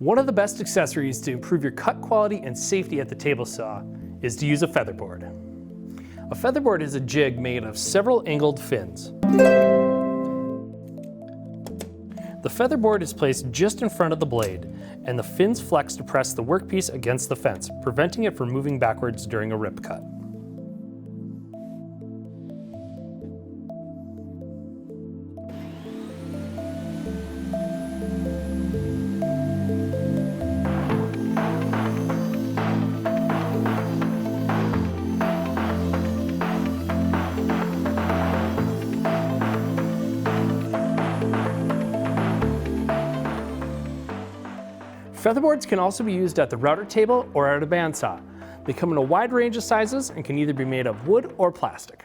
One of the best accessories to improve your cut quality and safety at the table saw is to use a featherboard. A featherboard is a jig made of several angled fins. The featherboard is placed just in front of the blade, and the fins flex to press the workpiece against the fence, preventing it from moving backwards during a rip cut. Featherboards can also be used at the router table or at a bandsaw. They come in a wide range of sizes and can either be made of wood or plastic.